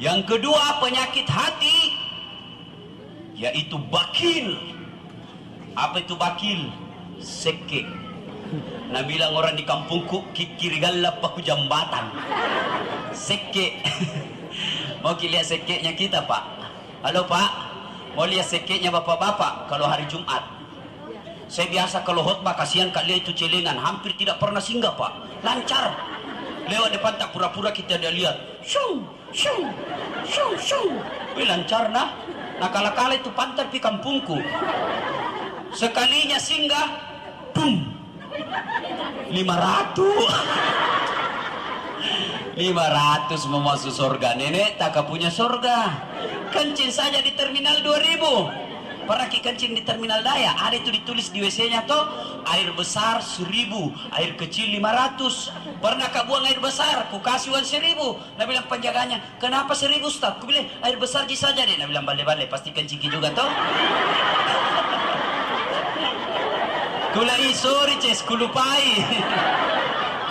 Yang kedua penyakit hati, yaitu bakil. Apa itu bakil? Seke. Nah bilang orang di kampungku, kikirigalap aku jambatan. Seke. Mau lihat sekenya kita Pak? Halo Pak, mau lihat sekenya bapak-bapak kalau hari Jumat? Saya biasa kalau khotbah, kasihan kalian itu celengan, hampir tidak pernah singgah Pak. Lancar. Lewat depan tak pura-pura kita ada lihat. Syung, syung, syung, syung. Wih lancar nah. Nah kala-kala itu pantar di kampungku. Sekalinya singgah, boom. 500 mau masuk surga. Nenek tak punya surga. Kencing saja di terminal 2000. Pernah kencing di terminal Daya, ada itu ditulis di WC-nya toh, air besar 1000, air kecil 500. Pernah kak buang air besar, ku kasih uang 1000. Nah bilang penjaganya, kenapa 1000 Ustaz? Ku bilang air besar ji saja deh. Nah bilang balik-balik pasti kencing juga toh. Kulai sorry Ces, ku lupai.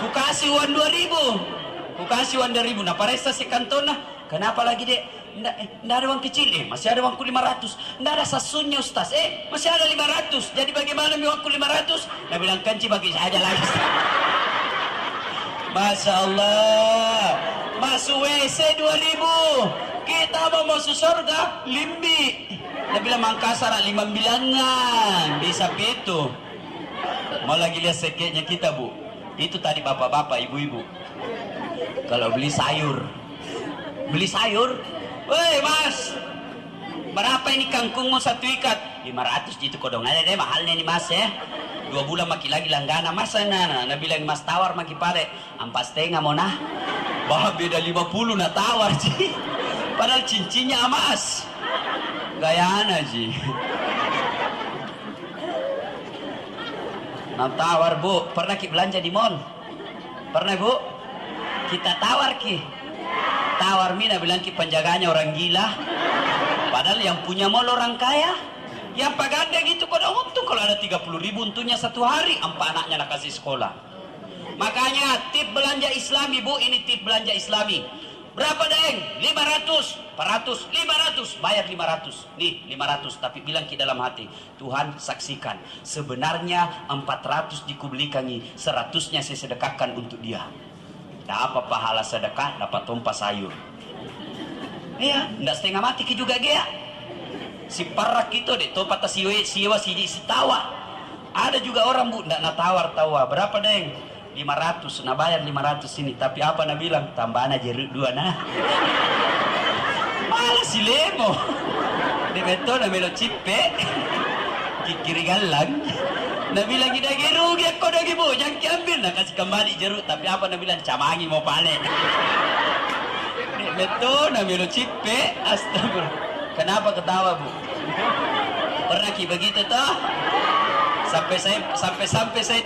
Ku kasih uang 2000. Ku kasih uang 2000. Nah paresa si kantona, kenapa lagi dek? Nggak ada uang kecil masih ada uangku 500. Nggak ada sasunnya Ustaz, masih ada 500. Jadi bagaimana uangku 500? Nah bilang kanci bagi saya aja lagi. Masya Allah, masuk WC 2000. Kita mau masuk surga limbi. Dia bilang Mangkasar 5 bilangan bisa itu. Mau lagi lihat sekenya kita Bu. Itu tadi bapak-bapak, ibu-ibu. Kalau beli sayur, woi Mas, berapa ini kangkungmu satu ikat? 500 itu kodong aja deh, mahalnya ini Mas ya. 2 bulan maki lagi langgana Mas. Nah bilang Mas tawar maki pare 4,5 mau nah. Bah beda 50 nah tawar sih. Padahal cincinnya emas. Gayana sih. Nah tawar Bu, pernah ki belanja di mall? Pernah Bu? Kita tawar ki. Tawar mina bilang ki penjaganya orang gila. Padahal yang punya mall orang kaya. Yang paganda gitu kok untung kalau ada 30.000 untungnya satu hari, 4 anaknya nak kasih sekolah. Makanya tip belanja Islami Bu, ini tip belanja Islami. Berapa deng? 500, 400, 500, bayar 500. Nih 500, tapi bilang ki dalam hati, Tuhan saksikan, sebenarnya 400 dikubelikan nih, 100-nya saya sedekahkan untuk dia. Dapat pahala sedekah, dapat tumpah sayur. Iya, ndak setengah mati ki juga dia. Si parak gitu deh, toh patah siwa si tawa. Ada juga orang Bu, ndak nak tawar. Berapa deng? 500, nah bayar 500 ini. Tapi apa nak bilang? Tambahan aja 2 nah. Malah si lemo. Dia betul nak melo cipe. Kiri galang. Nah bilang kita rugi aku lagi Bu, jangan ambil. Nah kasih kembali jeruk. Tapi apa nak bilang? Camangi mau panen. Betul nak melo cipe. Astagfirullah. Kenapa ketawa Bu? Pernah ki begitu toh? Sampai saya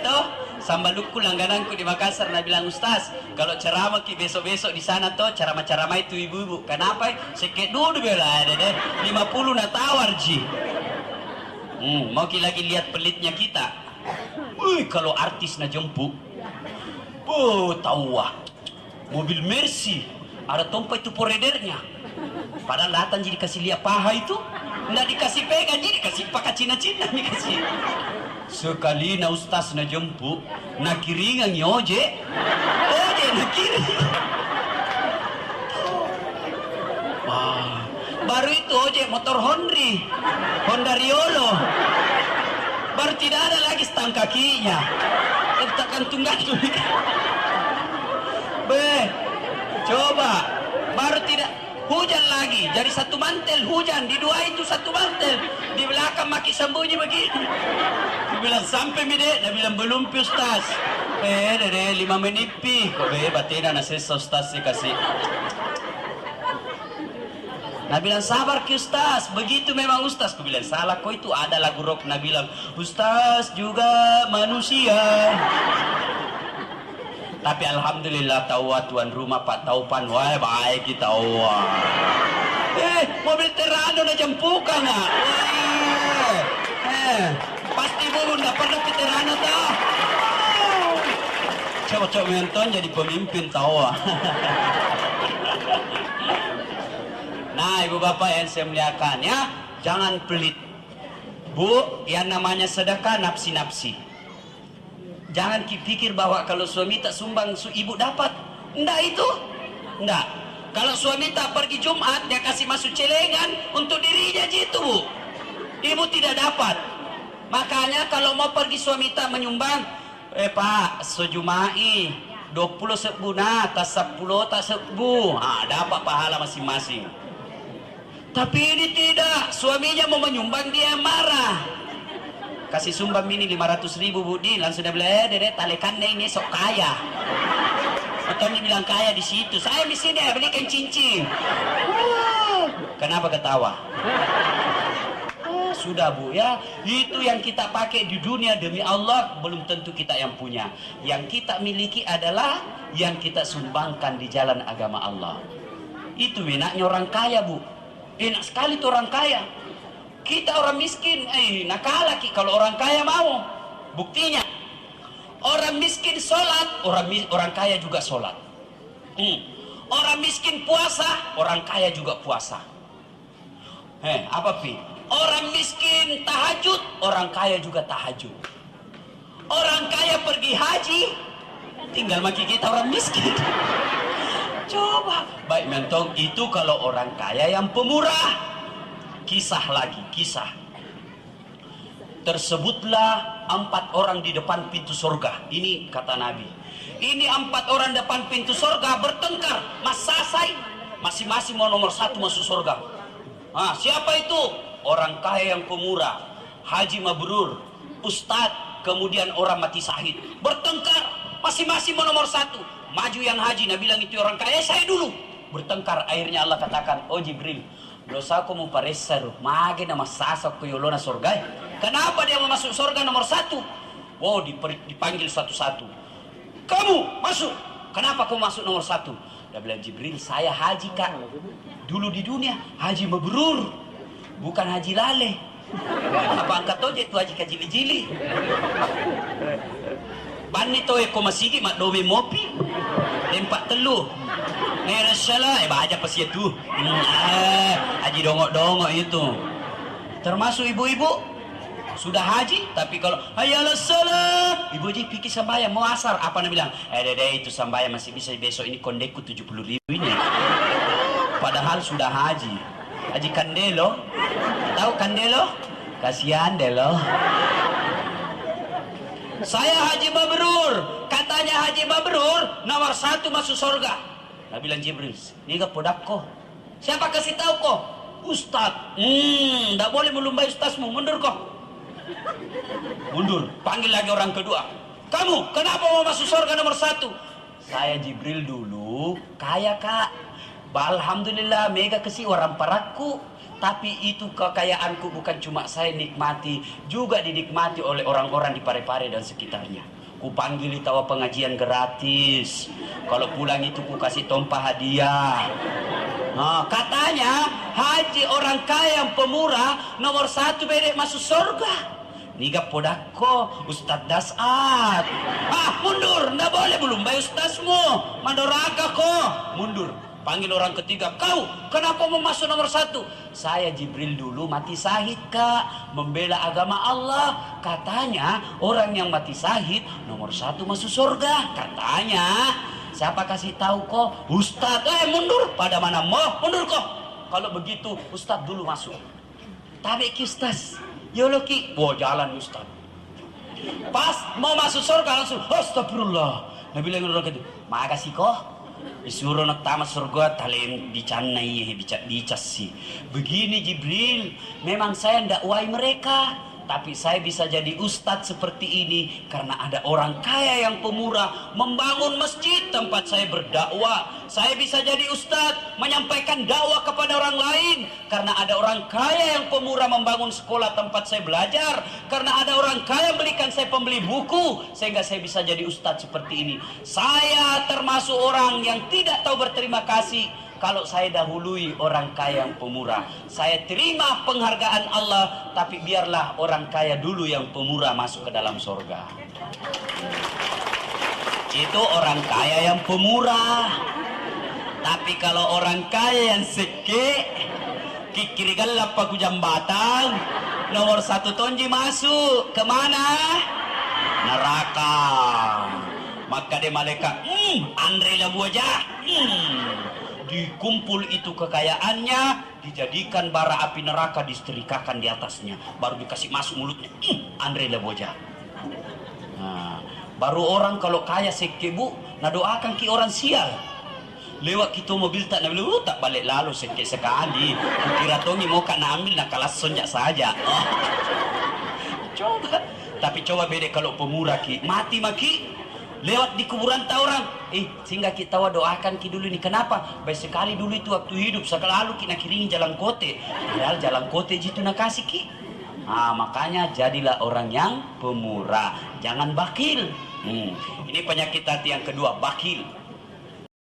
toh sambalukku langgananku di Makassar. Nah bilang Ustaz, kalau ceramah ki besok-besok di sana toh ceramah itu ibu-ibu. Kenapa? Sekek dulu bela ada deh 50 na tawar ji. Mau ki lagi lihat pelitnya kita. Wih kalau artis na jemput, tahu wah mobil Mercy ada tompa itu poredernya. Padahal datang jadi kasih lihat paha itu, nggak dikasih pegang, jadi kasih pakai Cina-Cina nih kasih. Sekali na Ustaz na jemput, na kiringan oje na kiri. Wah, baru itu oje motor Honda Riolo. Baru tidak ada lagi stang kakinya, tetap gantung-gantung. Coba, baru tidak. Hujan lagi, jadi satu mantel hujan, di dua itu satu mantel, di belakang maki sembunyi begini. Dia bilang sampai mide, dia bilang belum pi Ustaz. Dede 5 menit pi, kok batina na sesa Ustaz sih kasih. Nah bilang sabar ki Ustaz, begitu memang Ustaz. Ku bilang salah kok itu ada lagu rock. Nah bilang Ustaz juga manusia. Tapi alhamdulillah tawa tuan rumah Pak Taupan, wah baik kita wah. Mobil Terrano na jempukan na. Pasti Bu nggak pernah ke Terrano tau. Coba menonton jadi pemimpin tawa. ibu bapak yang saya muliakan ya, jangan pelit. Bu, yang namanya sedekah nafsi-nafsi. Jangan pikir bahwa kalau suami tak sumbang ibu dapat. Enggak itu. Enggak. Kalau suami tak pergi Jumat, dia kasih masuk celengan untuk dirinya gitu, Bu. Ibu tidak dapat. Makanya kalau mau pergi suami tak menyumbang, Pak, sejumai 20 sebu nah, tas 10 tak sebu. Dapat pahala masing-masing. Tapi ini tidak, suaminya mau menyumbang dia marah. Kasih sumbang ini 500.000 Budi, langsung dia bilang, dede talekan ini sok kaya. Atau dia bilang kaya di situ, saya di sini belikan cincin. Kenapa ketawa? Sudah Bu ya, itu yang kita pakai di dunia demi Allah belum tentu kita yang punya. Yang kita miliki adalah yang kita sumbangkan di jalan agama Allah. Itu enaknya orang kaya Bu. Enak sekali tuh orang kaya. Kita orang miskin, nakal lagi kalau orang kaya mau. Buktinya, orang miskin sholat, orang kaya juga sholat. Orang miskin puasa, orang kaya juga puasa. Apa Pi? Orang miskin tahajud, orang kaya juga tahajud. Orang kaya pergi haji, tinggal maki kita orang miskin. Coba, baik mentong itu kalau orang kaya yang pemurah. Kisah lagi, kisah. Tersebutlah 4 orang di depan pintu surga. Ini kata Nabi. Ini 4 orang depan pintu surga bertengkar, masasai. Masing-masing mau nomor 1 masuk surga. Siapa itu? Orang kaya yang pemurah, haji mabrur, ustadz, kemudian orang mati syahid. Bertengkar, masing-masing mau nomor 1. Maju yang haji, Nabi bilang itu orang kaya, saya dulu. Bertengkar, akhirnya Allah katakan, oh Jibril, dosaku mau paresaru, mage nama sasak kuyolona surga. Kenapa dia mau masuk surga nomor 1? Wow, dipanggil satu-satu. Kamu masuk. Kenapa kamu masuk nomor 1? Dia bilang, Jibril, saya haji Kak. Dulu di dunia, haji mabrur, bukan haji lale. Apa angkat aja itu haji kajili-jili. Bani to ko masigi mak dobe mopi. Tempat telu. Nera salah baca pas itu. Haji dongok-dongok itu. Termasuk ibu-ibu sudah haji tapi kalau hayalah salah, ibu ji pikir sambayang mau asar apa nak bilang? Dede itu sambayang masih bisa besok ini kondeku 70.000 ini. Padahal sudah haji. Haji Kandelo. Tahu Kandelo? Kasihan Delo. Saya haji mabrur. Katanya haji mabrur nomor 1 masuk surga. Nabi bilang Jibril, ini gak podakko. Siapa kasih tahu kok? Ustad. Tidak boleh melumbai ustazmu. Mundur kok. Mundur. Panggil lagi orang kedua. Kamu kenapa mau masuk surga nomor 1? Saya Jibril dulu kaya Kak. Alhamdulillah mega kasih orang paraku. Tapi itu kekayaanku bukan cuma saya nikmati, juga dinikmati oleh orang-orang di Parepare dan sekitarnya. Ku panggil tawa pengajian gratis. Kalau pulang itu ku kasih tompah hadiah. Katanya haji orang kaya yang pemurah nomor 1 bedek masuk surga. Niga podakko Ustadz Dasat. Mundur, ndak boleh belum bayar ustazmu. Mandoraka kok. Mundur. Panggil orang ketiga, kau kenapa mau masuk nomor 1? Saya Jibril dulu mati syahid Kak, membela agama Allah. Katanya orang yang mati syahid nomor 1 masuk surga. Katanya, siapa kasih tahu kok? Ustadz, mundur. Pada mana mau? Mundur kok. Kalau begitu Ustadz dulu masuk. Tarik ki Ustadz. Yoloki, jalan Ustadz. Pas mau masuk surga langsung, astagfirullah. Nabi bilang orang itu, makasih kok. Disuruh nak tamat surga talem dicanai dicasi. Begini Jibril, memang saya ndak wai mereka, tapi saya bisa jadi ustadz seperti ini karena ada orang kaya yang pemurah membangun masjid tempat saya berdakwah. Saya bisa jadi ustadz menyampaikan dakwah kepada orang lain karena ada orang kaya yang pemurah membangun sekolah tempat saya belajar, karena ada orang kaya belikan saya pembeli buku sehingga saya bisa jadi ustadz seperti ini. Saya termasuk orang yang tidak tahu berterima kasih kalau saya dahului orang kaya yang pemurah. Saya terima penghargaan Allah, tapi biarlah orang kaya dulu yang pemurah masuk ke dalam surga. Itu orang kaya yang pemurah. Tapi kalau orang kaya yang seke, kikiri galap paku jambatan. Nomor 1 tonji masuk kemana? Neraka. Maka dia malaikat, Andre Labuaja, dikumpul itu kekayaannya, dijadikan bara api neraka, disetrikakan di atasnya, baru dikasih masuk mulutnya. Andre Labuaja. Nah, baru orang kalau kaya sekebu, nah doakan ki orang sial. Lewat kita mobil tak nak beli, tak balik lalu sekali sekali. Kira tongi mau nak ambil nak kalah sonjak saja. Oh. Coba, tapi coba beda kalau pemurah ki, mati maki. Lewat di kuburan tahu orang, sehingga kita doakan ki dulu ini. Kenapa? Baik sekali dulu itu waktu hidup, sekali kita kiringi jalan kote. Padahal jalan kote jitu nak kasih ki. Nah, makanya jadilah orang yang pemurah, jangan bakil. Ini penyakit hati yang kedua, bakil.